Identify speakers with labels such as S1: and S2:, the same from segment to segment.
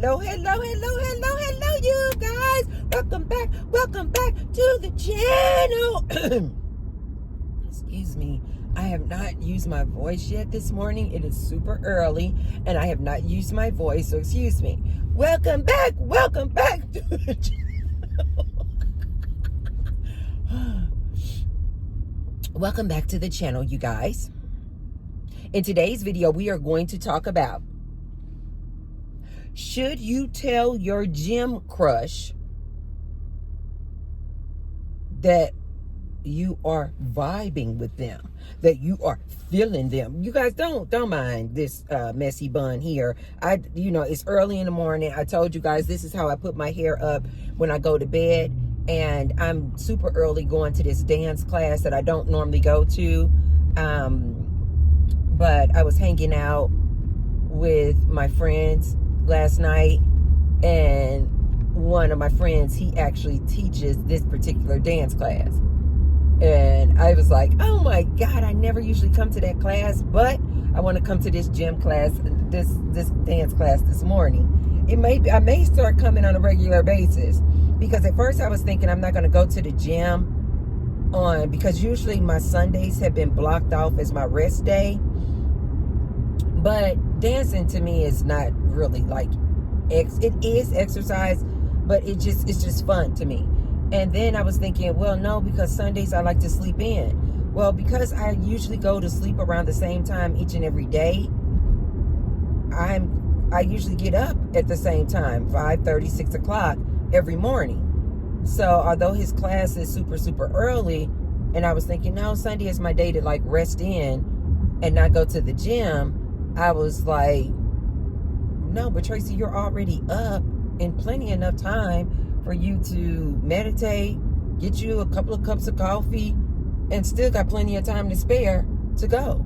S1: Hello, you guys. Welcome back to the channel. Excuse me. I have not used my voice yet this morning. It is super early, and I have not used my voice, so excuse me. Welcome back to the channel. Welcome back to the channel, you guys. In today's video, we are going to talk about, should you tell your gym crush that you are vibing with them, that you are feeling them? You guys don't mind this messy bun here. It's early in the morning. I told you guys this is how I put my hair up when I go to bed, and I'm super early going to this dance class that I don't normally go to. But I was hanging out with my friends last night, and one of my friends, he actually teaches this particular dance class. And I was like, oh my God, I never usually come to that class, but I want to come to this gym class, this dance class this morning. I may start coming on a regular basis, because at first I was thinking I'm not going to go to the gym because usually my Sundays have been blocked off as my rest day. But dancing to me is not really like, it is exercise, but it's just fun to me. And then I was thinking, well, no, because Sundays I like to sleep in. Well, because I usually go to sleep around the same time each and every day, I usually get up at the same time, 5:30, 6 o'clock every morning. So although his class is super early, and I was thinking, no, Sunday is my day to like rest in and not go to the gym, I was like, no, but Tracy, you're already up in plenty enough time for you to meditate, get you a couple of cups of coffee, and still got plenty of time to spare to go.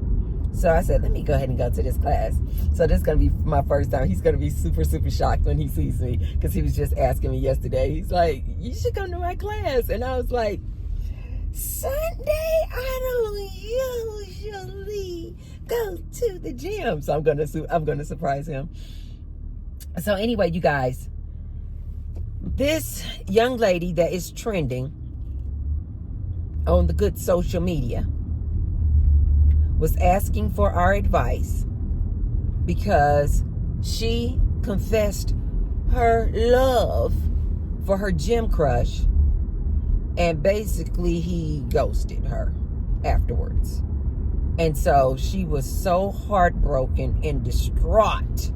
S1: So I said, let me go ahead and go to this class. So this is going to be my first time. He's going to be super shocked when he sees me, because he was just asking me yesterday. He's like, you should come to my class. And I was like, Sunday, I don't usually go to the gym. So I'm gonna surprise him. So anyway, you guys, this young lady that is trending on the good social media was asking for our advice because she confessed her love for her gym crush, and basically he ghosted her afterwards. And so she was so heartbroken and distraught.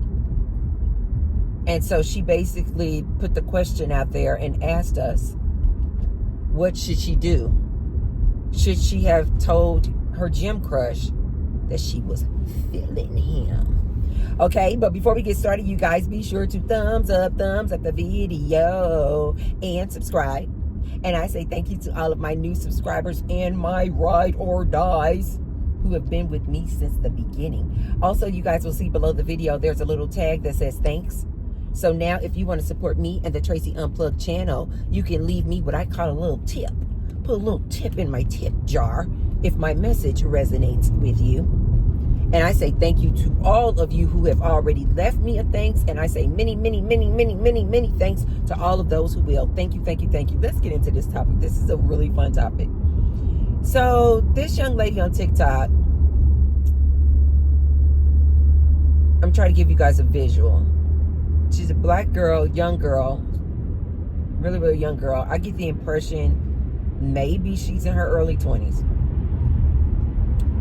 S1: And so she basically put the question out there and asked us, what should she do? Should she have told her gym crush that she was feeling him? Okay, but before we get started, you guys, be sure to thumbs up the video and subscribe. And I say thank you to all of my new subscribers and my ride or dies who have been with me since the beginning. Also, you guys will see below the video, there's a little tag that says thanks. So now if you want to support me and the Tracy Unplugged channel, you can leave me what I call a little tip. Put a little tip in my tip jar if my message resonates with you. And I say thank you to all of you who have already left me a thanks. And I say many thanks to all of those who will. Thank you. Let's get into this topic. This is a really fun topic. So this young lady on TikTok, I'm trying to give you guys a visual. She's a black girl, young girl, really young girl. I get the impression maybe she's in her early 20s.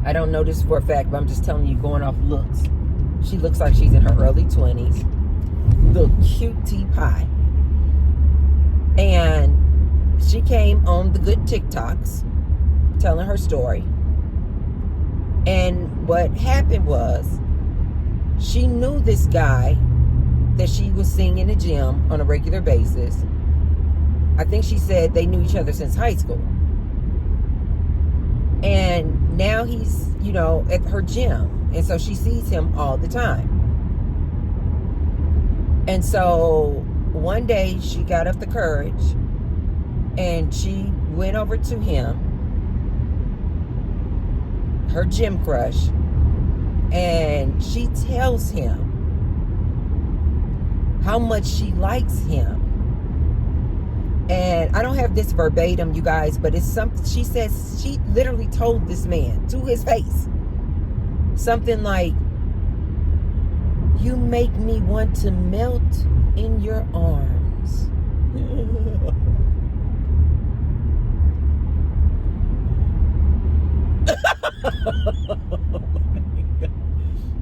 S1: I don't know this for a fact, but I'm just telling you, going off looks. She looks like she's in her early 20s. Little cute tea pie. And she came on the good TikToks telling her story. And what happened was, she knew this guy that she was seeing in the gym on a regular basis. I think she said they knew each other since high school. And now he's, at her gym. And so she sees him all the time. And so one day she got up the courage and she went over to him, her gym crush, and she tells him how much she likes him. And I don't have this verbatim, you guys, but it's something she says. She literally told this man to his face something like, "You make me want to melt in your arms."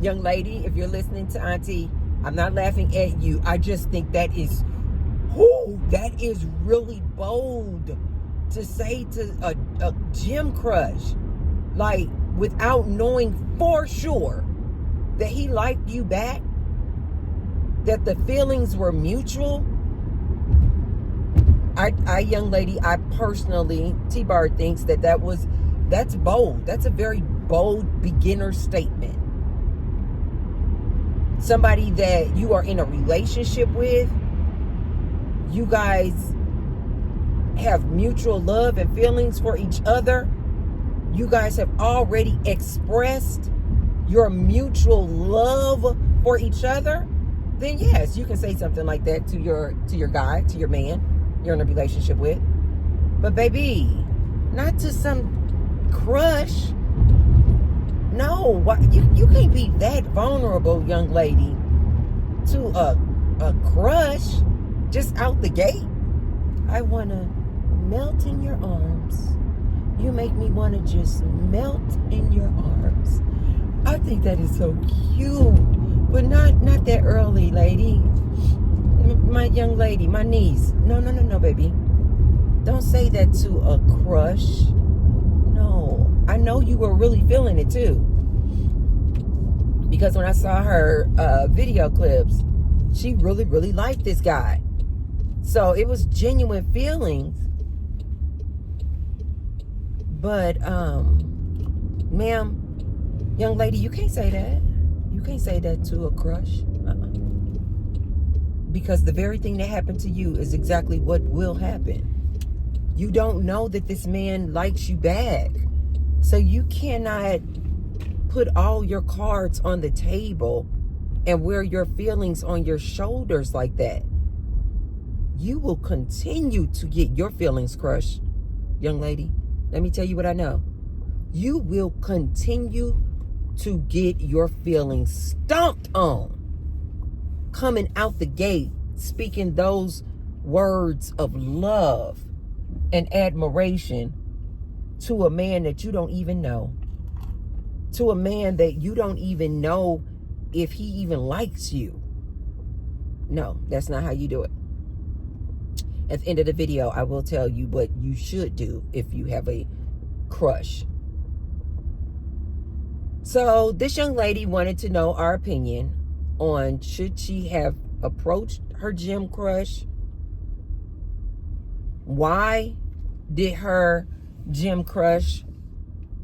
S1: Young lady, if you're listening to Auntie, I'm not laughing at you. I just think that is really bold to say to a gym crush, like, without knowing for sure that he liked you back, that the feelings were mutual. Young lady, I personally, T-Bar thinks that's bold. That's a very bold beginner statement. Somebody that you are in a relationship with, you guys have mutual love and feelings for each other. You guys have already expressed your mutual love for each other. Then yes, you can say something like that to your guy, to your man you're in a relationship with. But baby, not to some crush. No, you can't be that vulnerable, young lady, to a crush just out the gate. "I want to melt in your arms. You make me want to just melt in your arms." I think that is so cute, but not that early, lady. My young lady, my niece. No, baby. Don't say that to a crush. No, I know you were really feeling it too. Because when I saw her video clips, she really, really liked this guy. So it was genuine feelings. But, ma'am, young lady, you can't say that. You can't say that to a crush. Because the very thing that happened to you is exactly what will happen. You don't know that this man likes you back. So you cannot put all your cards on the table and wear your feelings on your shoulders like that. You will continue to get your feelings crushed, young lady. Let me tell you what I know. You will continue to get your feelings stomped on. Coming out the gate, speaking those words of love and admiration to a man that you don't even know. To a man that you don't even know if he even likes you. No, that's not how you do it. At the end of the video, I will tell you what you should do if you have a crush. So this young lady wanted to know our opinion on should she have approached her gym crush? Why did her gym crush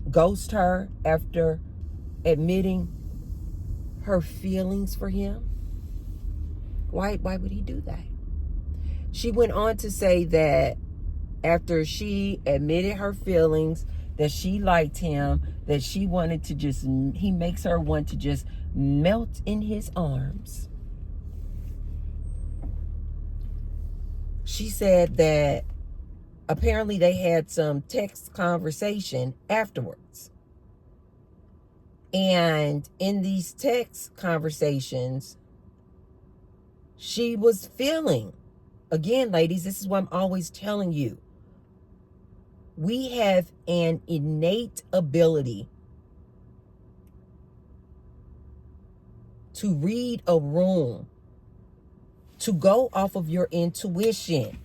S1: ghost her after admitting her feelings for him? Why would he do that? She went on to say that after she admitted her feelings, that she liked him, that she wanted to just, he makes her want to just melt in his arms. She said that apparently they had some text conversation afterwards. And in these text conversations, she was feeling, again, ladies, this is what I'm always telling you. We have an innate ability to read a room, to go off of your intuition.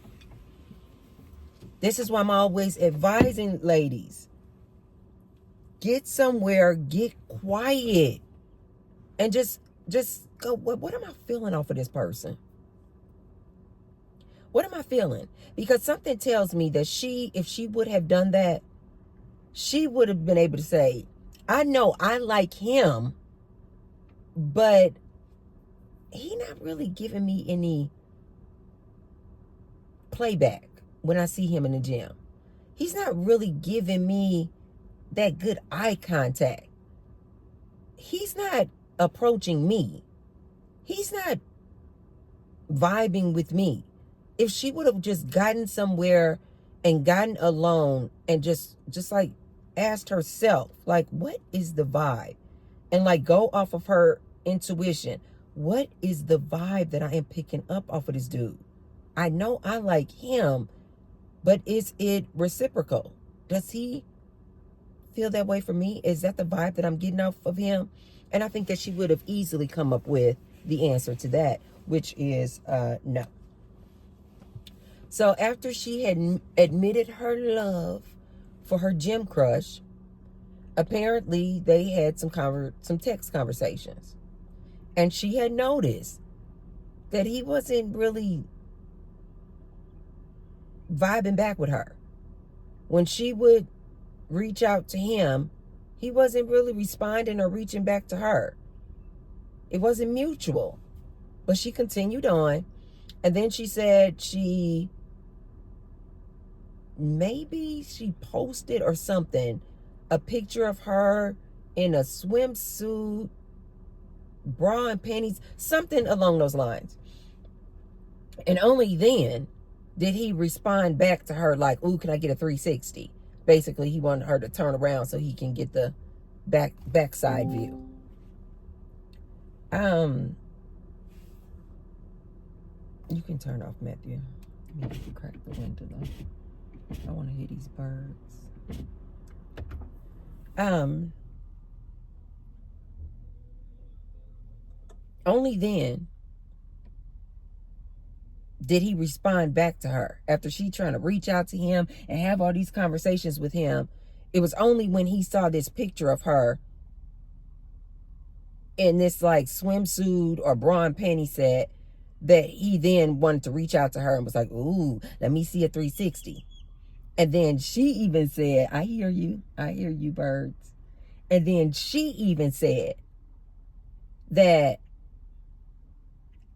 S1: This is why I'm always advising ladies, get somewhere, get quiet, and just go, what am I feeling off of this person? What am I feeling? Because something tells me that if she would have done that, she would have been able to say, I know I like him, but he not really giving me any playback when I see him in the gym. He's not really giving me that good eye contact. He's not approaching me. He's not vibing with me. If she would have just gotten somewhere and gotten alone and just like asked herself, like, what is the vibe? And like go off of her intuition. What is the vibe that I am picking up off of this dude? I know I like him, but is it reciprocal? Does he feel that way for me? Is that the vibe that I'm getting off of him? And I think that she would have easily come up with the answer to that, which is no. So after she had admitted her love for her gym crush, apparently they had some text conversations. And she had noticed that he wasn't really vibing back with her. When she would reach out to him, he wasn't really responding or reaching back to her. It wasn't mutual. But she continued on. And then she said maybe she posted or something, a picture of her in a swimsuit, bra and panties, something along those lines. And only then did he respond back to her like, ooh, can I get a 360? Basically, he wanted her to turn around so he can get the backside view. You can turn off, Matthew. Maybe you can crack the window though. I want to hear these birds. Only then did he respond back to her after she trying to reach out to him and have all these conversations with him. It was only when he saw this picture of her in this like swimsuit or bra and panty set that he then wanted to reach out to her and was like, ooh, let me see a 360. And then she even said, I hear you, birds. And then she even said that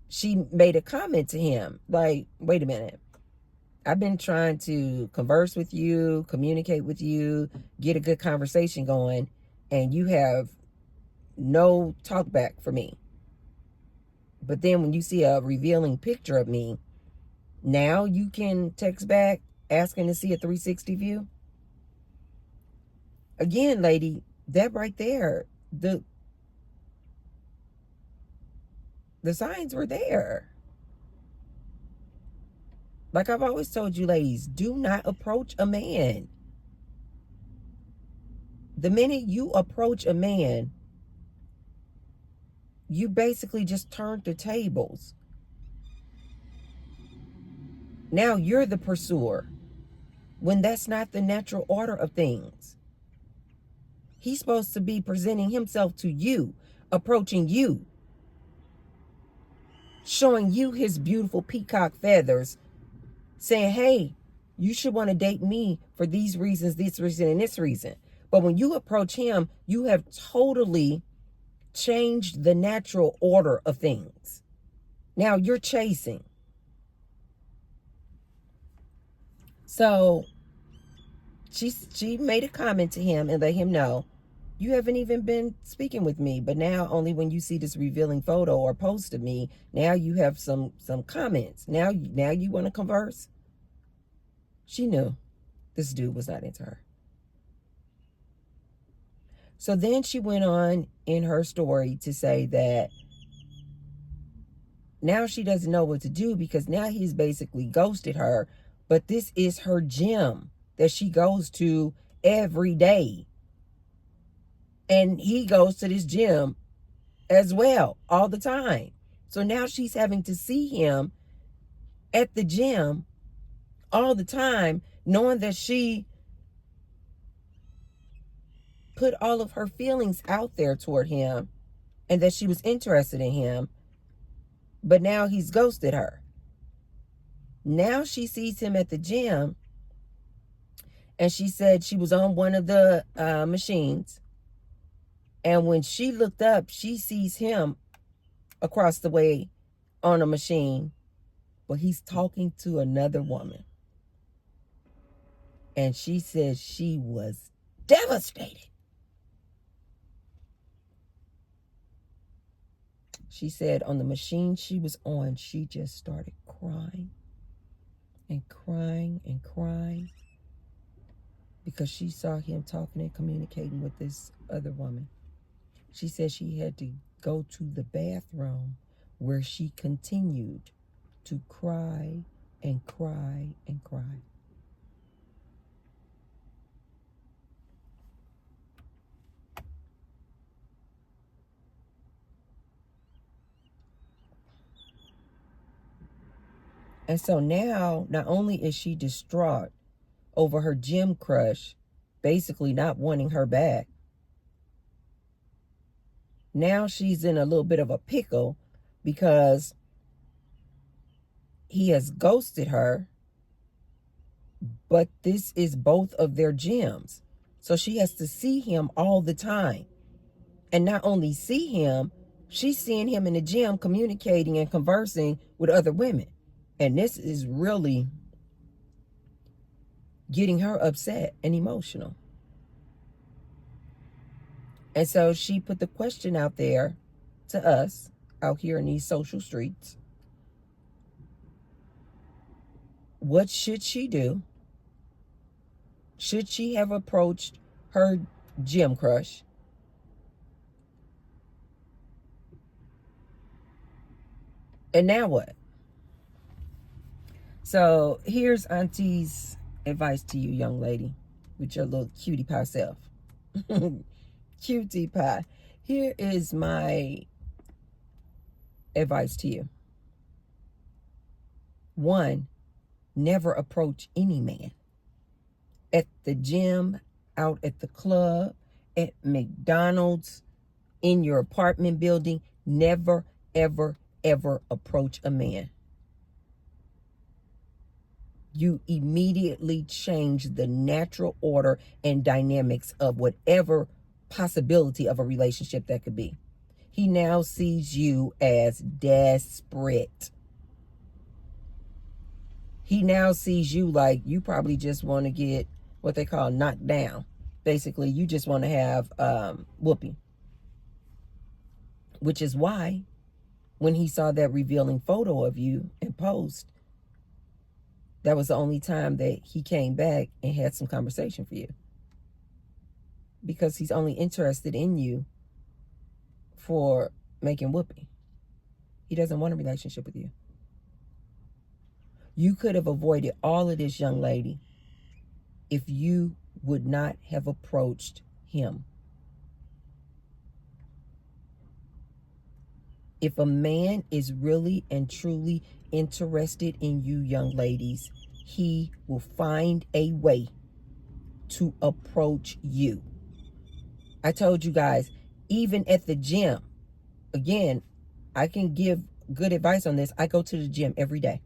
S1: she made a comment to him like, wait a minute, I've been trying to converse with you, communicate with you, get a good conversation going, and you have no talk back for me. But then when you see a revealing picture of me, now you can text back asking to see a 360 view. Again, lady, that right there, the signs were there. Like I've always told you, ladies, do not approach a man. The minute you approach a man, you basically just turned the tables. Now you're the pursuer when that's not the natural order of things. He's supposed to be presenting himself to you, approaching you, showing you his beautiful peacock feathers, saying, hey, you should want to date me for these reasons, this reason, and this reason. But when you approach him, you have totally changed the natural order of things. Now you're chasing. So she made a comment to him and let him know, you haven't even been speaking with me, but now only when you see this revealing photo or post of me, now you have some comments. Now you want to converse. She knew this dude was not into her. So then she went on in her story to say that now she doesn't know what to do because now he's basically ghosted her, but this is her gym that she goes to every day. And he goes to this gym as well all the time. So now she's having to see him at the gym all the time, knowing that she put all of her feelings out there toward him and that she was interested in him. But now he's ghosted her. Now she sees him at the gym, and she said she was on one of the machines. And when she looked up, she sees him across the way on a machine, but he's talking to another woman. And she said she was devastated. She said on the machine she was on, she just started crying and crying and crying because she saw him talking and communicating with this other woman. She said she had to go to the bathroom where she continued to cry and cry and cry. And so now, not only is she distraught over her gym crush basically not wanting her back, now she's in a little bit of a pickle because he has ghosted her, but this is both of their gyms. So she has to see him all the time. And not only see him, she's seeing him in the gym communicating and conversing with other women. And this is really getting her upset and emotional. And so she put the question out there to us out here in these social streets. What should she do? Should she have approached her gym crush? And now what? So here's Auntie's advice to you, young lady, with your little cutie pie self. Cutie pie. Here is my advice to you. 1, never approach any man. At the gym, out at the club, at McDonald's, in your apartment building, never, ever, ever approach a man. You immediately change the natural order and dynamics of whatever possibility of a relationship that could be. He now sees you as desperate. He now sees you like you probably just want to get what they call knocked down. Basically, you just want to have whooping. Which is why when he saw that revealing photo of you in post, that was the only time that he came back and had some conversation for you. Because he's only interested in you for making whooping. He doesn't want a relationship with you. You could have avoided all of this, young lady, if you would not have approached him. If a man is really and truly interested in you, young ladies, he will find a way to approach you. I told you guys, even at the gym, again, I can give good advice on this. I go to the gym every day.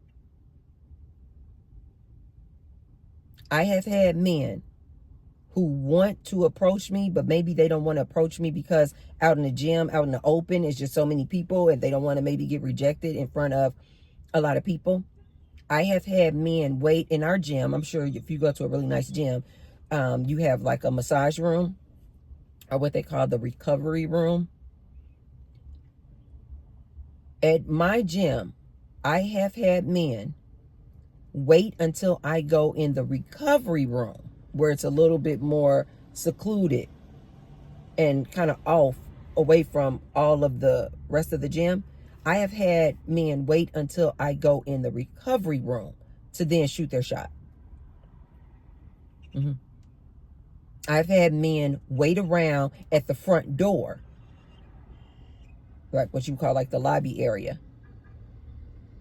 S1: I have had men who want to approach me, but maybe they don't want to approach me because out in the gym, out in the open, it's just so many people and they don't want to maybe get rejected in front of a lot of people. I have had men wait in our gym. I'm sure if you go to a really nice gym, you have like a massage room or what they call the recovery room. At my gym, I have had men wait until I go in the recovery room where it's a little bit more secluded and kind of off away from all of the rest of the gym. I have had men wait until I go in the recovery room to then shoot their shot. I've had men wait around at the front door, like what you call like the lobby area.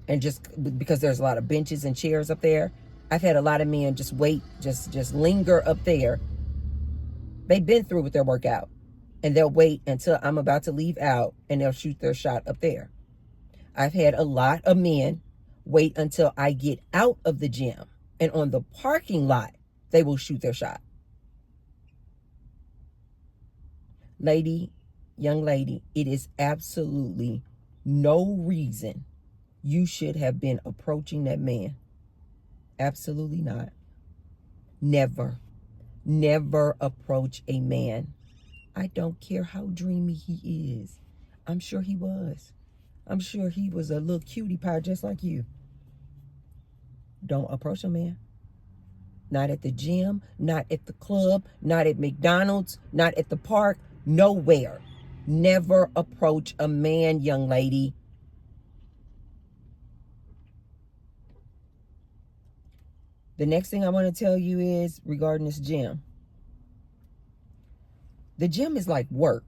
S1: And just because there's a lot of benches and chairs up there, I've had a lot of men just wait, just linger up there. They've been through with their workout and they'll wait until I'm about to leave out and they'll shoot their shot up there. I've had a lot of men wait until I get out of the gym and on the parking lot, they will shoot their shot. Lady, young lady, it is absolutely no reason you should have been approaching that man. Absolutely not. Never, never approach a man. I don't care how dreamy he is. I'm sure he was. I'm sure he was a little cutie pie just like you. Don't approach a man. Not at the gym, not at the club, not at McDonald's, not at the park, nowhere. Never approach a man, young lady. The next thing I want to tell you is regarding this gym. The gym is like work.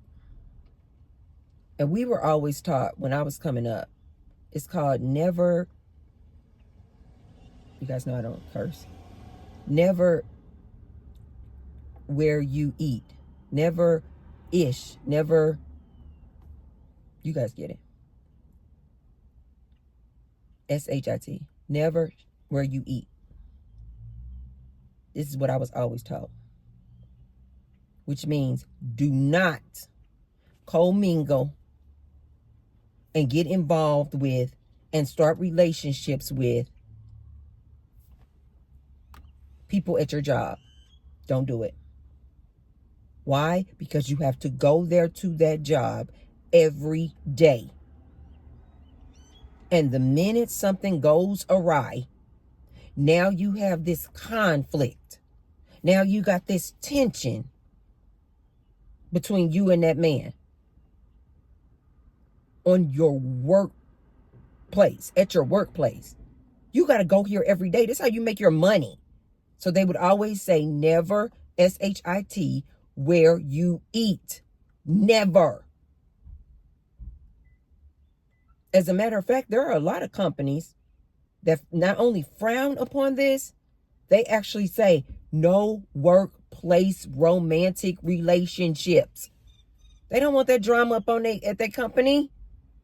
S1: And we were always taught when I was coming up, it's called never, you guys know I don't curse, never where you eat, never ish, never, you guys get it. S-H-I-T, never where you eat. This is what I was always taught. Which means do not commingle and get involved with and start relationships with people at your job. Don't do it. Why? Because you have to go there to that job every day. And the minute something goes awry, now you have this conflict. Now you got this tension between you and that man on your workplace, at your workplace. You got to go here every day. This is how you make your money. So they would always say never, S-H-I-T, where you eat. Never. As a matter of fact, there are a lot of companies that not only frown upon this, they actually say no workplace romantic relationships. They don't want that drama up on at that company.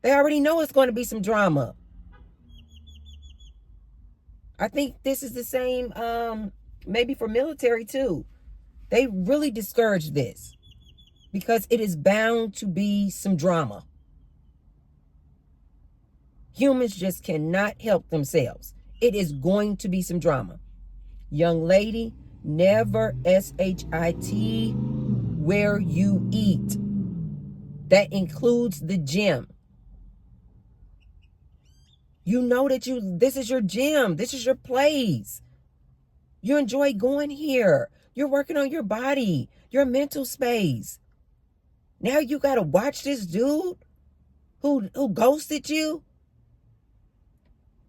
S1: They already know it's going to be some drama. I think this is the same, maybe for military too. They really discourage this because it is bound to be some drama. Humans just cannot help themselves. It is going to be some drama. Young lady, never S-H-I-T where you eat. That includes the gym. You know that this is your gym. This is your place. You enjoy going here. You're working on your body, your mental space. Now you got to watch this dude who ghosted you.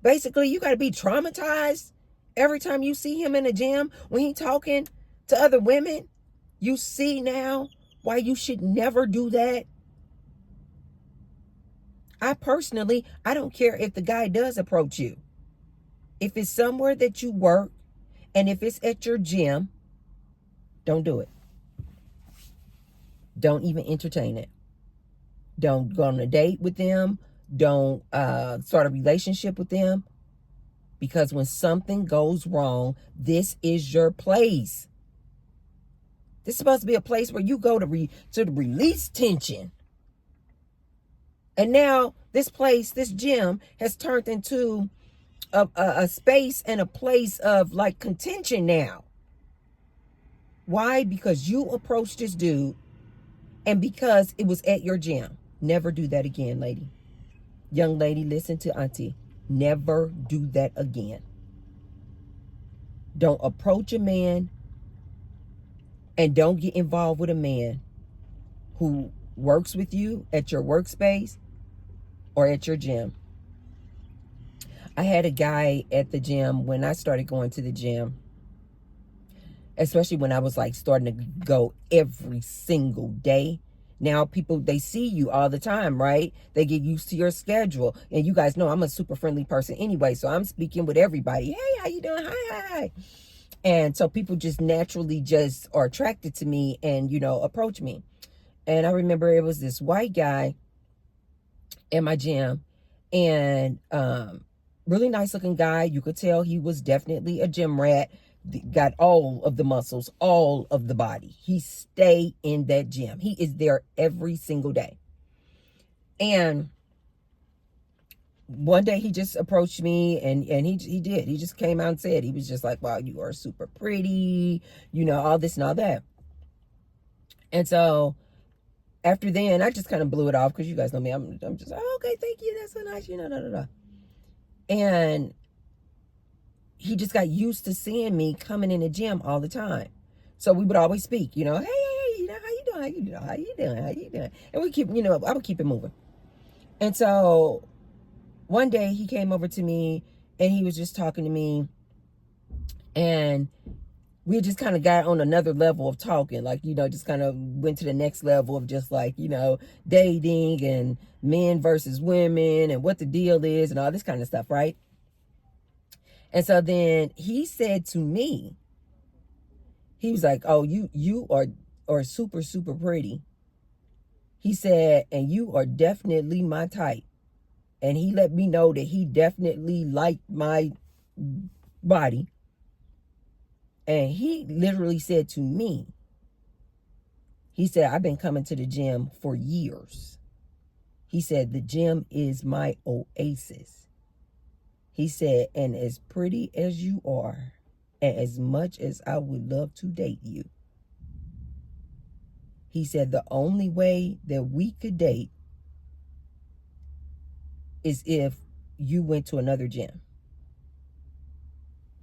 S1: Basically, you got to be traumatized every time you see him in the gym when he's talking to other women. You see now why you should never do that. I don't care if the guy does approach you. If it's somewhere that you work and if it's at your gym, don't do it. Don't even entertain it. Don't go on a date with them. Don't start a relationship with them. Because when something goes wrong, this is your place. This is supposed to be a place where you go to release tension. And now this place, this gym, has turned into a space and a place of like contention now. Why? Because you approached this dude and because it was at your gym. Never do that again, lady. Young lady, listen to auntie. Never do that again. Don't approach a man and don't get involved with a man who works with you at your workspace or at your gym. I had a guy at the gym when I started going to the gym, especially when I was like starting to go every single day. Now people, they see you all the time, right? They get used to your schedule. And you guys know I'm a super friendly person anyway. So I'm speaking with everybody. Hey, how you doing? Hi. And so people just naturally just are attracted to me and, approach me. And I remember it was this white guy in my gym and really nice looking guy. You could tell he was definitely a gym rat. Got all of the muscles, all of the body. He stay in that gym. He is there every single day. And one day he just approached me and he did. He just came out and said, he was just like, wow, you are super pretty, all this and all that. And so after then, I just kind of blew it off because you guys know me. I'm just, oh, okay, thank you. That's so nice. You know, da, da, da. And he just got used to seeing me coming in the gym all the time. So we would always speak, you know, hey, you know, how you doing? How you doing? How you doing? How you doing? And we keep, you know, I would keep it moving. And so one day he came over to me and he was just talking to me, and we just kind of got on another level of talking, like, you know, just kind of went to the next level of just like, you know, dating and men versus women and what the deal is and all this kind of stuff, right? And so then he said to me, he was like, oh, you are super, super pretty. He said, and you are definitely my type. And he let me know that he definitely liked my body. And he literally said to me, he said, I've been coming to the gym for years. He said, the gym is my oasis. He said, and as pretty as you are, and as much as I would love to date you, he said, the only way that we could date is if you went to another gym.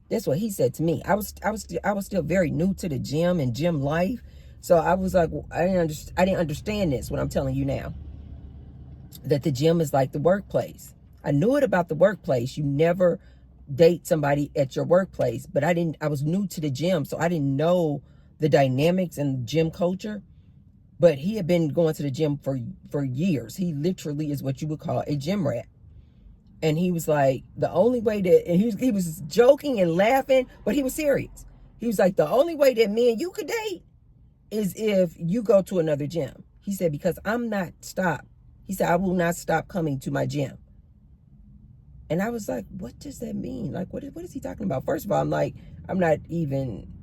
S1: That's what he said to me. I was still very new to the gym and gym life. So I was like, I didn't understand this, what I'm telling you now. That the gym is like the workplace. I knew it about the workplace. You never date somebody at your workplace, but I was new to the gym, so I didn't know the dynamics and gym culture. But he had been going to the gym for years. He literally is what you would call a gym rat. And he was like, the only way that, and he was joking and laughing, but he was serious. He was like, the only way that me and you could date is if you go to another gym. He said, because I'm not stopped. He said, I will not stop coming to my gym. And I was like, what does that mean? Like, what is he talking about? First of all, I'm like, I'm not even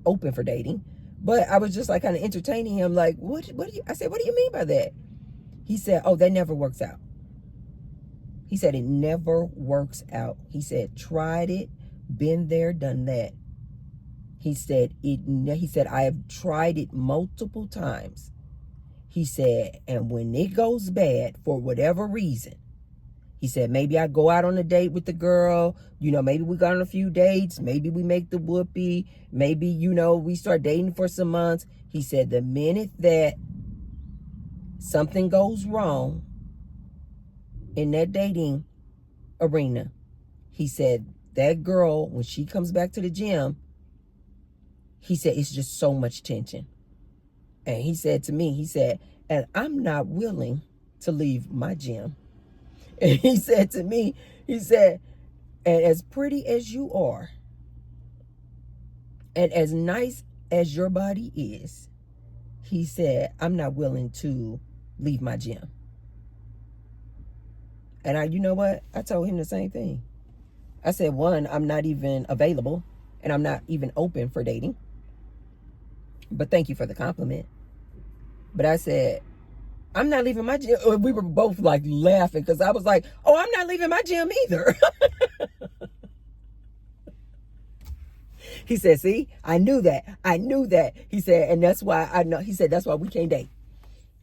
S1: open for dating. But I was just like kind of entertaining him. Like, I said, what do you mean by that? He said, oh, that never works out. He said, it never works out. He said, tried it, been there, done that. He said, I have tried it multiple times. He said, and when it goes bad for whatever reason, he said, maybe I go out on a date with the girl, you know, maybe we go on a few dates, maybe we make the whoopee, maybe, you know, we start dating for some months. He said, the minute that something goes wrong in that dating arena, he said, that girl, when she comes back to the gym, he said, it's just so much tension. And he said to me, he said, and I'm not willing to leave my gym. And he said to me, he said, and as pretty as you are, and as nice as your body is, he said, I'm not willing to leave my gym. And you know what? I told him the same thing. I said, one, I'm not even available, and I'm not even open for dating. But thank you for the compliment. But I said, I'm not leaving my gym. We were both like laughing because I was like, oh, I'm not leaving my gym either. He said, see, I knew that. He said, and that's why I know. He said, that's why we can't date.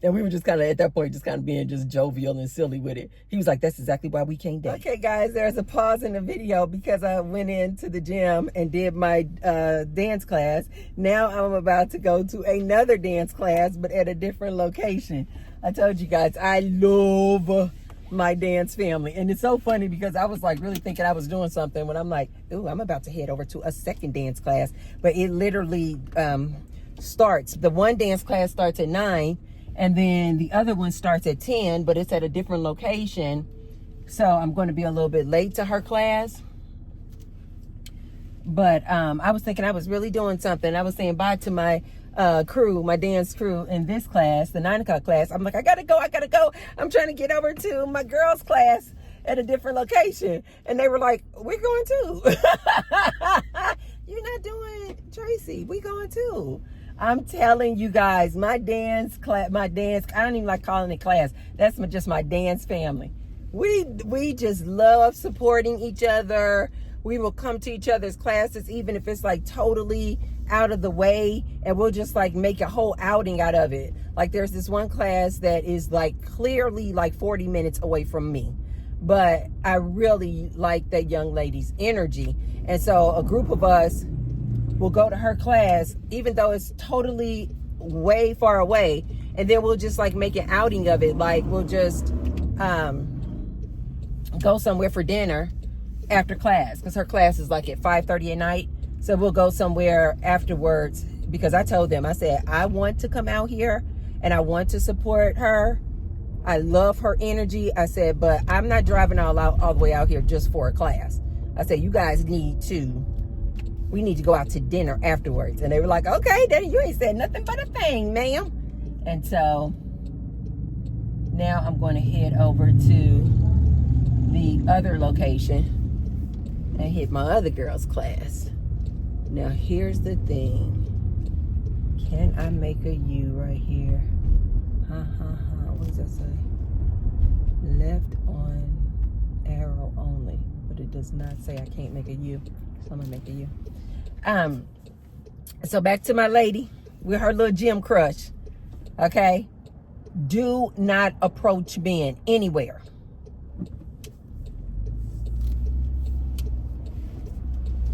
S1: And we were just kind of, at that point, just kind of being just jovial and silly with it. He was like, that's exactly why we can't date. Okay, guys, there's a pause in the video because I went into the gym and did my dance class. Now I'm about to go to another dance class, but at a different location. I told you guys, I love my dance family. And it's so funny because I was like really thinking I was doing something when I'm like, ooh, I'm about to head over to a second dance class. But it literally starts, the one dance class starts at 9. And then the other one starts at 10, but it's at a different location. So I'm going to be a little bit late to her class. But I was thinking I was really doing something. I was saying bye to my crew, my dance crew in this class, the 9 o'clock class. I'm like, I gotta go. I'm trying to get over to my girls' class at a different location. And they were like, we're going too. You're not doing Tracy. We going too. I'm telling you guys, my dance class, I don't even like calling it class. That's just my dance family. We just love supporting each other. We will come to each other's classes, even if it's like totally out of the way, and we'll just like make a whole outing out of it. Like there's this one class that is like clearly like 40 minutes away from me, but I really like that young lady's energy. And so a group of us will go to her class, even though it's totally way far away, and then we'll just like make an outing of it. Like we'll just go somewhere for dinner after class, because her class is like at 5:30 at night. So we'll go somewhere afterwards, because I told them, I said, I want to come out here and I want to support her. I love her energy. I said, but I'm not driving all the way out here just for a class. I said, you guys we need to go out to dinner afterwards. And they were like, okay, then you ain't said nothing but a thing, ma'am. And so now I'm going to head over to the other location and hit my other girl's class. Now here's the thing. Can I make a U right here? What does that say? Left on arrow only, but it does not say I can't make a U. So I'm gonna make a U. So back to my lady with her little gym crush. Okay, do not approach men anywhere.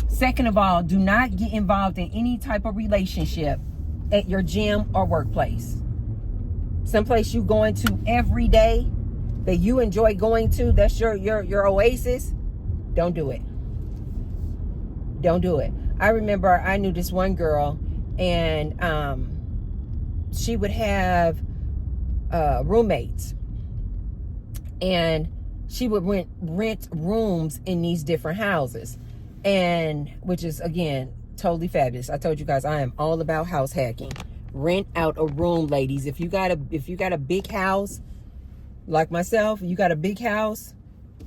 S1: Second of all, do not get involved in any type of relationship at your gym or workplace. Someplace you going to every day that you enjoy going to, that's your oasis. Don't do it. Don't do it. I remember I knew this one girl, and she would have roommates, and she would rent rooms in these different houses, and which is, again, totally fabulous. I told you guys I am all about house hacking. Rent out a room, ladies. If you got a big house like myself, you got a big house,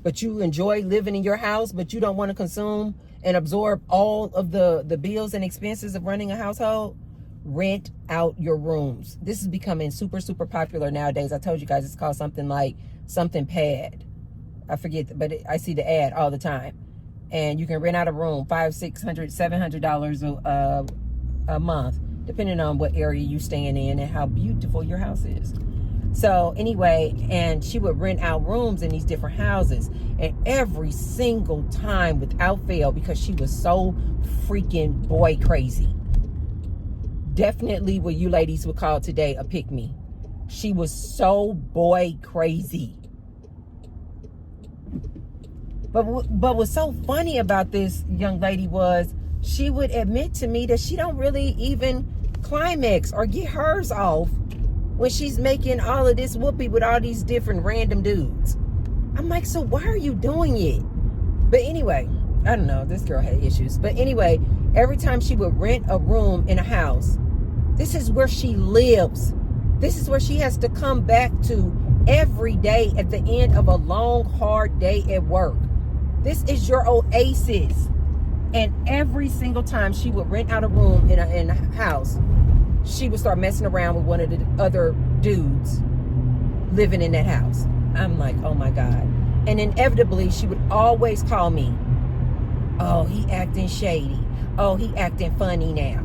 S1: but you enjoy living in your house, but you don't want to consume and absorb all of the bills and expenses of running a household, rent out your rooms. This is becoming super, super popular nowadays. I told you guys it's called something like something pad. I forget, but I see the ad all the time. And you can rent out a room, $500, $600, $700 a month, depending on what area you staying in and how beautiful your house is. So anyway, and she would rent out rooms in these different houses, and every single time without fail, because she was so freaking boy crazy. Definitely what you ladies would call today a pick-me. She was so boy crazy. But what's so funny about this young lady was she would admit to me that she don't really even climax or get hers off when she's making all of this whoopee with all these different random dudes. I'm like, so why are you doing it? But anyway, I don't know. This girl had issues. But anyway, every time she would rent a room in a house, this is where she lives. This is where she has to come back to every day at the end of a long, hard day at work. This is your oasis. And every single time she would rent out a room in a house, she would start messing around with one of the other dudes living in that house. I'm like, oh my God. And inevitably, she would always call me. Oh, he acting shady. Oh, he acting funny now.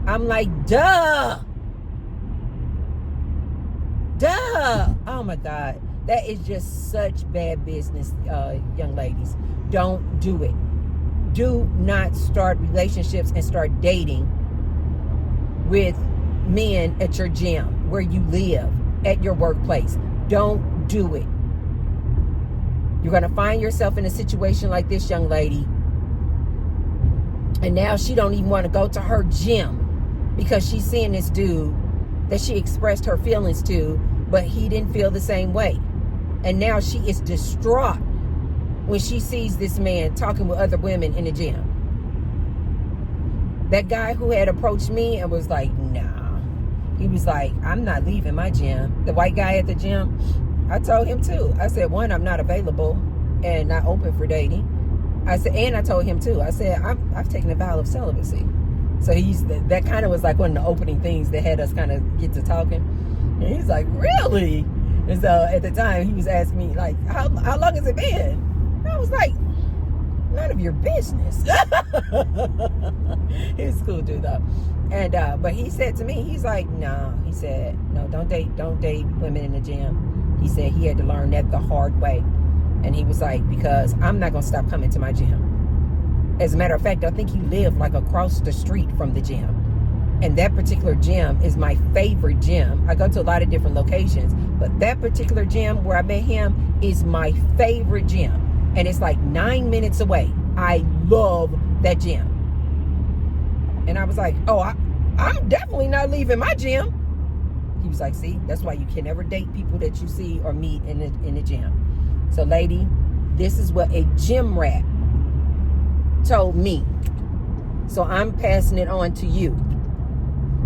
S1: I'm like, duh. Duh. Oh my God. That is just such bad business, young ladies. Don't do it. Do not start relationships and start dating with men at your gym, where you live, at your workplace. Don't do it. You're going to find yourself in a situation like this young lady, and now she don't even want to go to her gym because she's seeing this dude that she expressed her feelings to, but he didn't feel the same way. And now she is distraught when she sees this man talking with other women in the gym. That guy who had approached me and was like, nah. He was like, I'm not leaving my gym. The white guy at the gym, I told him too. I said, one, I'm not available and not open for dating. I said, and I told him too. I said, I've taken a vow of celibacy. So that kind of was like one of the opening things that had us kind of get to talking. And he's like, really? And so at the time he was asking me like, how long has it been? I was like, not a of your business. He's a cool dude though. And but he said to me, he's like, no, he said, no, don't date women in the gym. He said he had to learn that the hard way. And he was like, because I'm not gonna stop coming to my gym. As a matter of fact, I think he lived like across the street from the gym. And that particular gym is my favorite gym. I go to a lot of different locations, but that particular gym where I met him is my favorite gym. And it's like 9 minutes away. I love that gym. And I was like, oh, I'm definitely not leaving my gym. He was like, see, that's why you can never date people that you see or meet in the gym. So lady, this is what a gym rat told me. So I'm passing it on to you.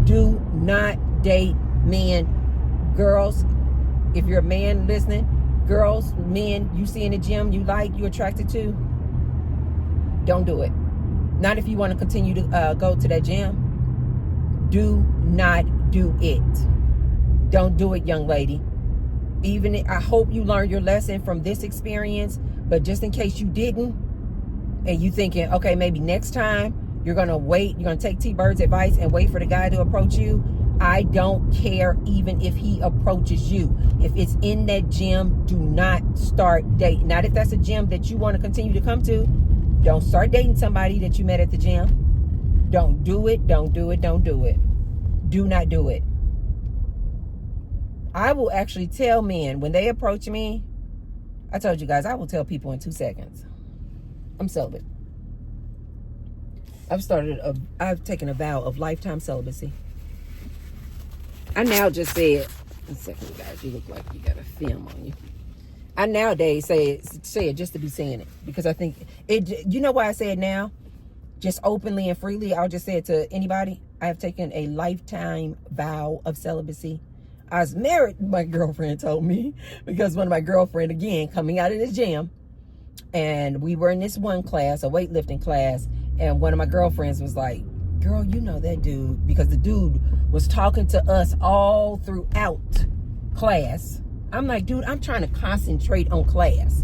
S1: Do not date men. Girls, if you're a man listening, girls, men you see in the gym you like, you're attracted to, don't do it. Not if you want to continue to go to that gym. Do not do it. Don't do it, young lady. I hope you learned your lesson from this experience, but just in case you didn't, and you thinking, okay, maybe next time you're going to wait, you're going to take T-Bird's advice and wait for the guy to approach you. I don't care even if he approaches you. If it's in that gym, do not start dating. Not if that's a gym that you want to continue to come to. Don't start dating somebody that you met at the gym. Don't do it, don't do it, don't do it. Do not do it. I will actually tell men when they approach me, I told you guys, I will tell people in 2 seconds. I'm celibate. I've taken a vow of lifetime celibacy. I now just said, one second, you guys, you look like you got a film on you. I nowadays say it just to be saying it, because I think it, you know why I say it now? Just openly and freely, I'll just say it to anybody. I have taken a lifetime vow of celibacy. I was married, my girlfriend told me, because one of my girlfriend, again, coming out of the gym, and we were in this one class, a weightlifting class, and one of my girlfriends was like, girl, you know that dude, because the dude was talking to us all throughout class. I'm like, dude, I'm trying to concentrate on class.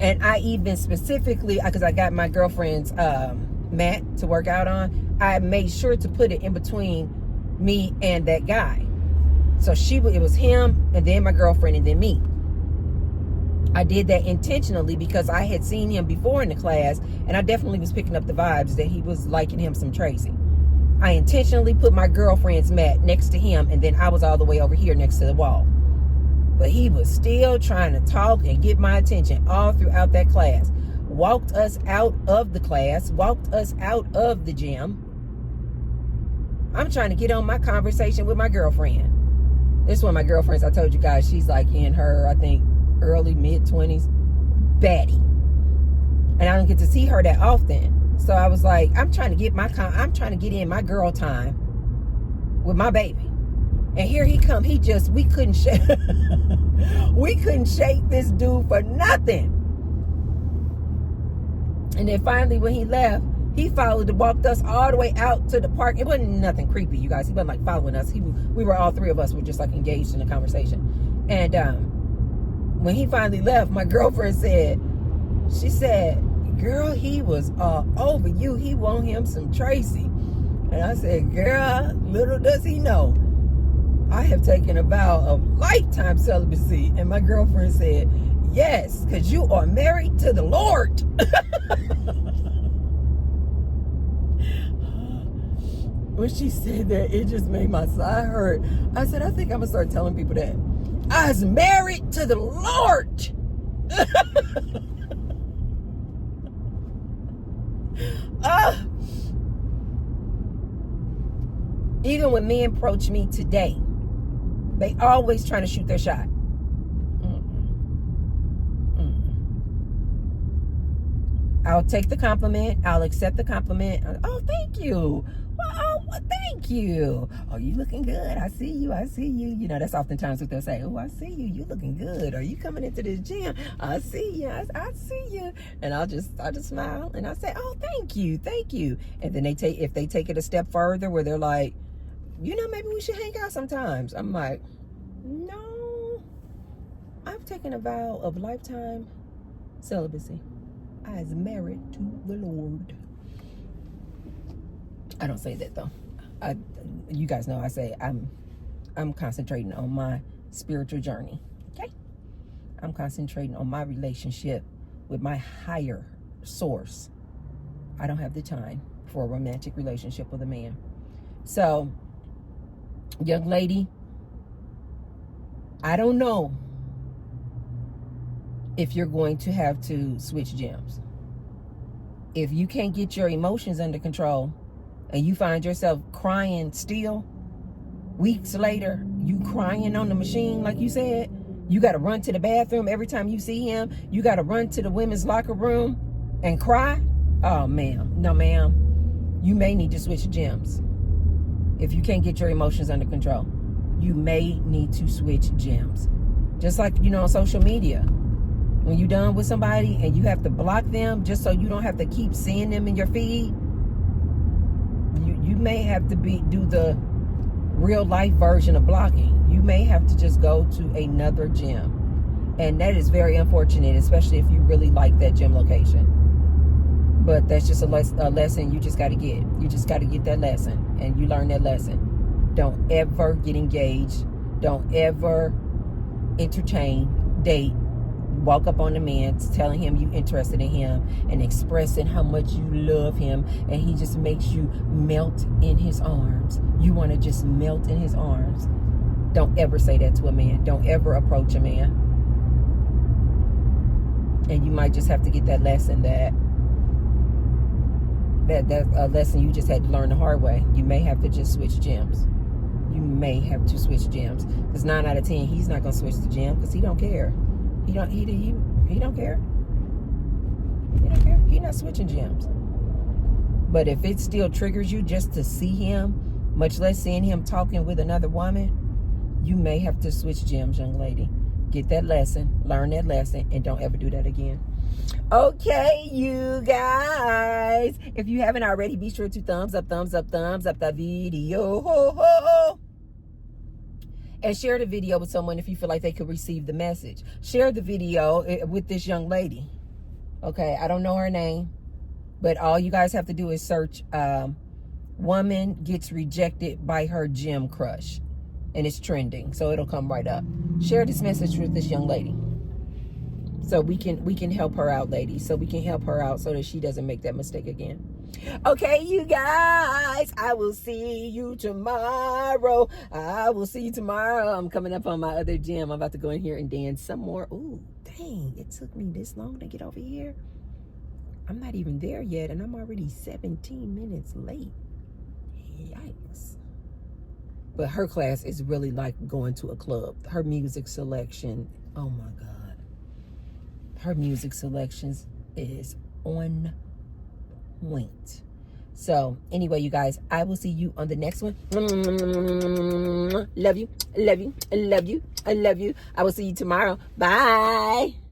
S1: And I even specifically, because I got my girlfriend's mat to work out on, I made sure to put it in between me and that guy. So it was him, and then my girlfriend, and then me. I did that intentionally because I had seen him before in the class, and I definitely was picking up the vibes that he was liking him some Tracy. I intentionally put my girlfriend's mat next to him, and then I was all the way over here next to the wall. But he was still trying to talk and get my attention all throughout that class. Walked us out of the class, walked us out of the gym. I'm trying to get on my conversation with my girlfriend. This is one of my girlfriends, I told you guys, she's like in her, I think, early, mid-20s, baddie. And I don't get to see her that often. So I was like, I'm trying to get in my girl time with my baby. And here he come. We couldn't shake this dude for nothing. And then finally when he left, he walked us all the way out to the park. It wasn't nothing creepy, you guys. He wasn't like following us. We were all three of us were just like engaged in a conversation. And when he finally left, my girlfriend said, girl, he was over you. He want him some Tracy. And I said, girl, little does he know, I have taken a vow of lifetime celibacy. And my girlfriend said, yes, because you are married to the Lord. When she said that, it just made my side hurt. I said, I think I'm going to start telling people that. I was married to the Lord. Even when men approach me today, they always trying to shoot their shot. I'll take the compliment. I'll accept the compliment. Oh, thank you. Well, thank you. Oh, you looking good. I see you. I see you. You know, that's oftentimes what they'll say. Oh, I see you. You looking good. Are you coming into this gym? I see you. I see you. And I'll just smile and I say, oh, thank you. Thank you. And then if they take it a step further where they're like, you know, maybe we should hang out sometimes. I'm like, no, I've taken a vow of lifetime celibacy. I is married to the Lord. I don't say that though. You guys know I say I'm concentrating on my spiritual journey. Okay? I'm concentrating on my relationship with my higher source. I don't have the time for a romantic relationship with a man. So, young lady, I don't know if you're going to have to switch gyms. If you can't get your emotions under control and you find yourself crying still, weeks later, you crying on the machine like you said, you got to run to the bathroom every time you see him. You got to run to the women's locker room and cry. Oh, ma'am. No, ma'am. You may need to switch gyms. If you can't get your emotions under control, you may need to switch gyms. Just like, on social media. When you're done with somebody and you have to block them just so you don't have to keep seeing them in your feed, you may have to do the real life version of blocking. You may have to just go to another gym. And that is very unfortunate, especially if you really like that gym location. But that's just a lesson you just got to get. You just got to get that lesson, and you learn that lesson. Don't ever get engaged. Don't ever entertain, date, walk up on a man telling him you interested in him and expressing how much you love him, and he just makes you melt in his arms. You want to just melt in his arms. Don't ever say that to a man. Don't ever approach a man. And you might just have to get that lesson that's a lesson you just had to learn the hard way. You may have to just switch gyms. You may have to switch gyms. Because 9 out of 10, he's not going to switch the gym because he don't care. He don't care. He don't care. He's not switching gyms. But if it still triggers you just to see him, much less seeing him talking with another woman, you may have to switch gyms, young lady. Get that lesson, learn that lesson, and don't ever do that again. Okay, you guys. If you haven't already, be sure to thumbs up the video. And share the video with someone if you feel like they could receive the message. Share the video with this young lady. Okay, I don't know her name, but all you guys have to do is search woman gets rejected by her gym crush. And it's trending, so it'll come right up. Share this message with this young lady. So we can help her out, ladies. So we can help her out so that she doesn't make that mistake again. Okay, you guys. I will see you tomorrow. I'm coming up on my other gym. I'm about to go in here and dance some more. Ooh, dang. It took me this long to get over here. I'm not even there yet, and I'm already 17 minutes late. Yikes. But her class is really like going to a club. Her music selection, oh my God. Her music selections is on point. So anyway, you guys, I will see you on the next one. Love you, love you, love you, I love you. I will see you tomorrow. Bye.